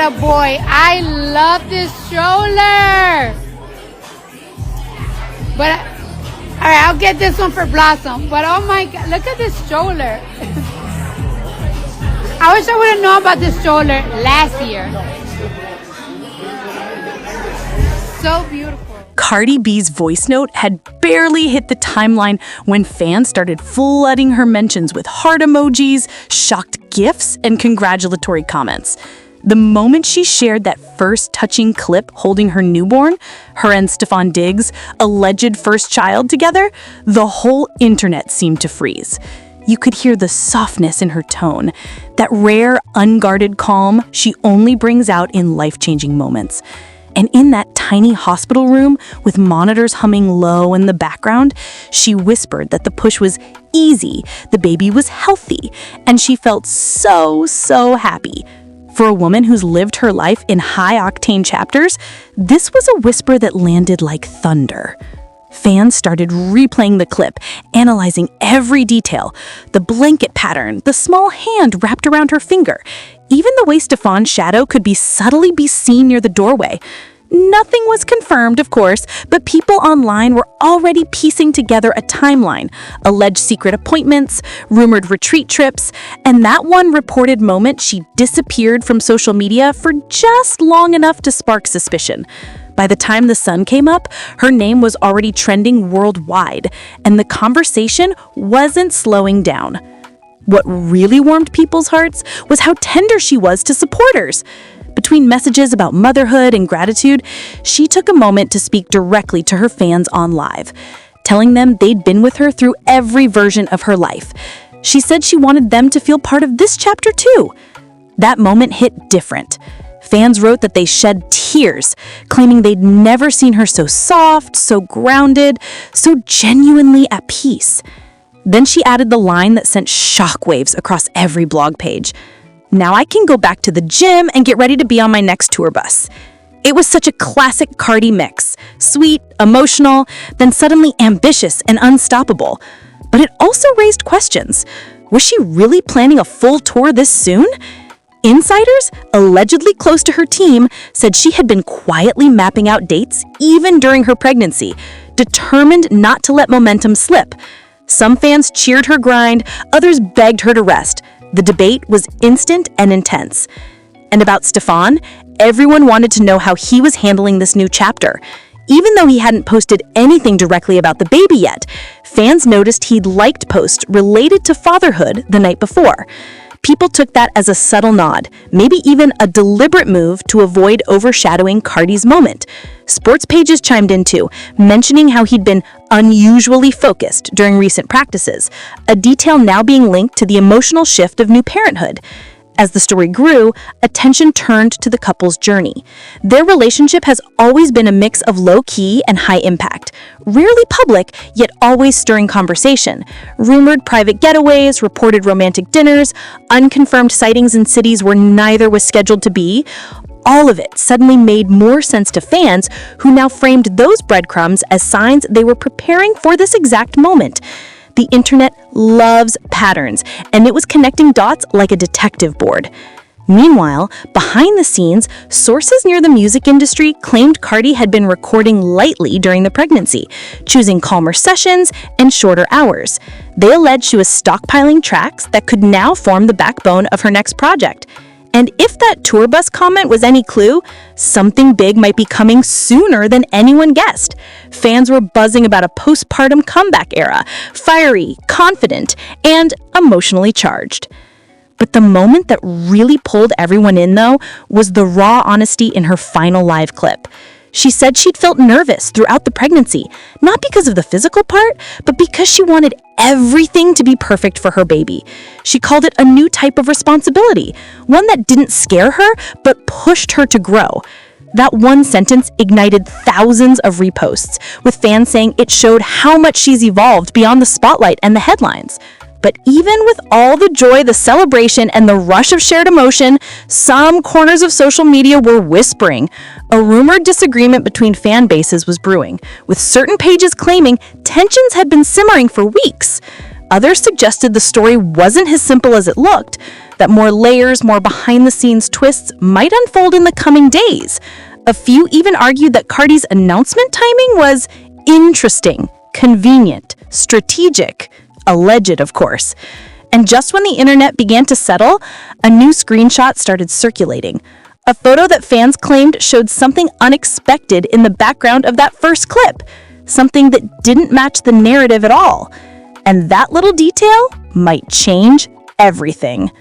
Attaboy. I love this stroller. But, all right, I'll get this one for Blossom. But oh my God, look at this stroller. I wish I would have known about this stroller last year. So beautiful. Cardi B's voice note had barely hit the timeline when fans started flooding her mentions with heart emojis, shocked gifs, and congratulatory comments. The moment she shared that first touching clip holding her newborn, her and Stefon Diggs' alleged first child together, the whole internet seemed to freeze. You could hear the softness in her tone, that rare, unguarded calm she only brings out in life-changing moments. And in that tiny hospital room with monitors humming low in the background, she whispered that the push was easy, the baby was healthy, and she felt so happy. For a woman who's lived her life in high-octane chapters, this was a whisper that landed like thunder. Fans started replaying the clip, analyzing every detail, the blanket pattern, the small hand wrapped around her finger, even the way Stefon's shadow could be subtly seen near the doorway. Nothing was confirmed, of course, but people online were already piecing together a timeline, alleged secret appointments, rumored retreat trips, and that one reported moment she disappeared from social media for just long enough to spark suspicion. By the time the sun came up, her name was already trending worldwide, and the conversation wasn't slowing down. What really warmed people's hearts was how tender she was to supporters. Between messages about motherhood and gratitude, she took a moment to speak directly to her fans on live, telling them they'd been with her through every version of her life. She said she wanted them to feel part of this chapter too. That moment hit different. Fans wrote that they shed tears, claiming they'd never seen her so soft, so grounded, so genuinely at peace. Then she added the line that sent shockwaves across every blog page. "Now I can go back to the gym and get ready to be on my next tour bus." It was such a classic Cardi mix, sweet, emotional, then suddenly ambitious and unstoppable. But it also raised questions. Was she really planning a full tour this soon? Insiders, allegedly close to her team, said she had been quietly mapping out dates even during her pregnancy, determined not to let momentum slip. Some fans cheered her grind, others begged her to rest. The debate was instant and intense. And about Stefon, everyone wanted to know how he was handling this new chapter. Even though he hadn't posted anything directly about the baby yet, fans noticed he'd liked posts related to fatherhood the night before. People took that as a subtle nod, maybe even a deliberate move to avoid overshadowing Cardi's moment. Sports pages chimed in too, mentioning how he'd been unusually focused during recent practices, a detail now being linked to the emotional shift of new parenthood. As the story grew, attention turned to the couple's journey. Their relationship has always been a mix of low-key and high-impact, rarely public, yet always stirring conversation. Rumored private getaways, reported romantic dinners, unconfirmed sightings in cities where neither was scheduled to be. All of it suddenly made more sense to fans who now framed those breadcrumbs as signs they were preparing for this exact moment. The internet loves patterns, and it was connecting dots like a detective board. Meanwhile, behind the scenes, sources near the music industry claimed Cardi had been recording lightly during the pregnancy, choosing calmer sessions and shorter hours. They alleged she was stockpiling tracks that could now form the backbone of her next project. And if that tour bus comment was any clue, something big might be coming sooner than anyone guessed. Fans were buzzing about a postpartum comeback era, fiery, confident, and emotionally charged. But the moment that really pulled everyone in, though, was the raw honesty in her final live clip. She said she'd felt nervous throughout the pregnancy, not because of the physical part, but because she wanted everything to be perfect for her baby. She called it a new type of responsibility, one that didn't scare her, but pushed her to grow. That one sentence ignited thousands of reposts, with fans saying it showed how much she's evolved beyond the spotlight and the headlines. But even with all the joy, the celebration, and the rush of shared emotion, some corners of social media were whispering. A rumored disagreement between fan bases was brewing, with certain pages claiming tensions had been simmering for weeks. Others suggested the story wasn't as simple as it looked. that more layers, more behind-the-scenes twists might unfold in the coming days. A few even argued that Cardi's announcement timing was interesting, convenient, strategic, alleged, of course. And just when the internet began to settle, a new screenshot started circulating. A photo that fans claimed showed something unexpected in the background of that first clip, something that didn't match the narrative at all. And that little detail might change everything.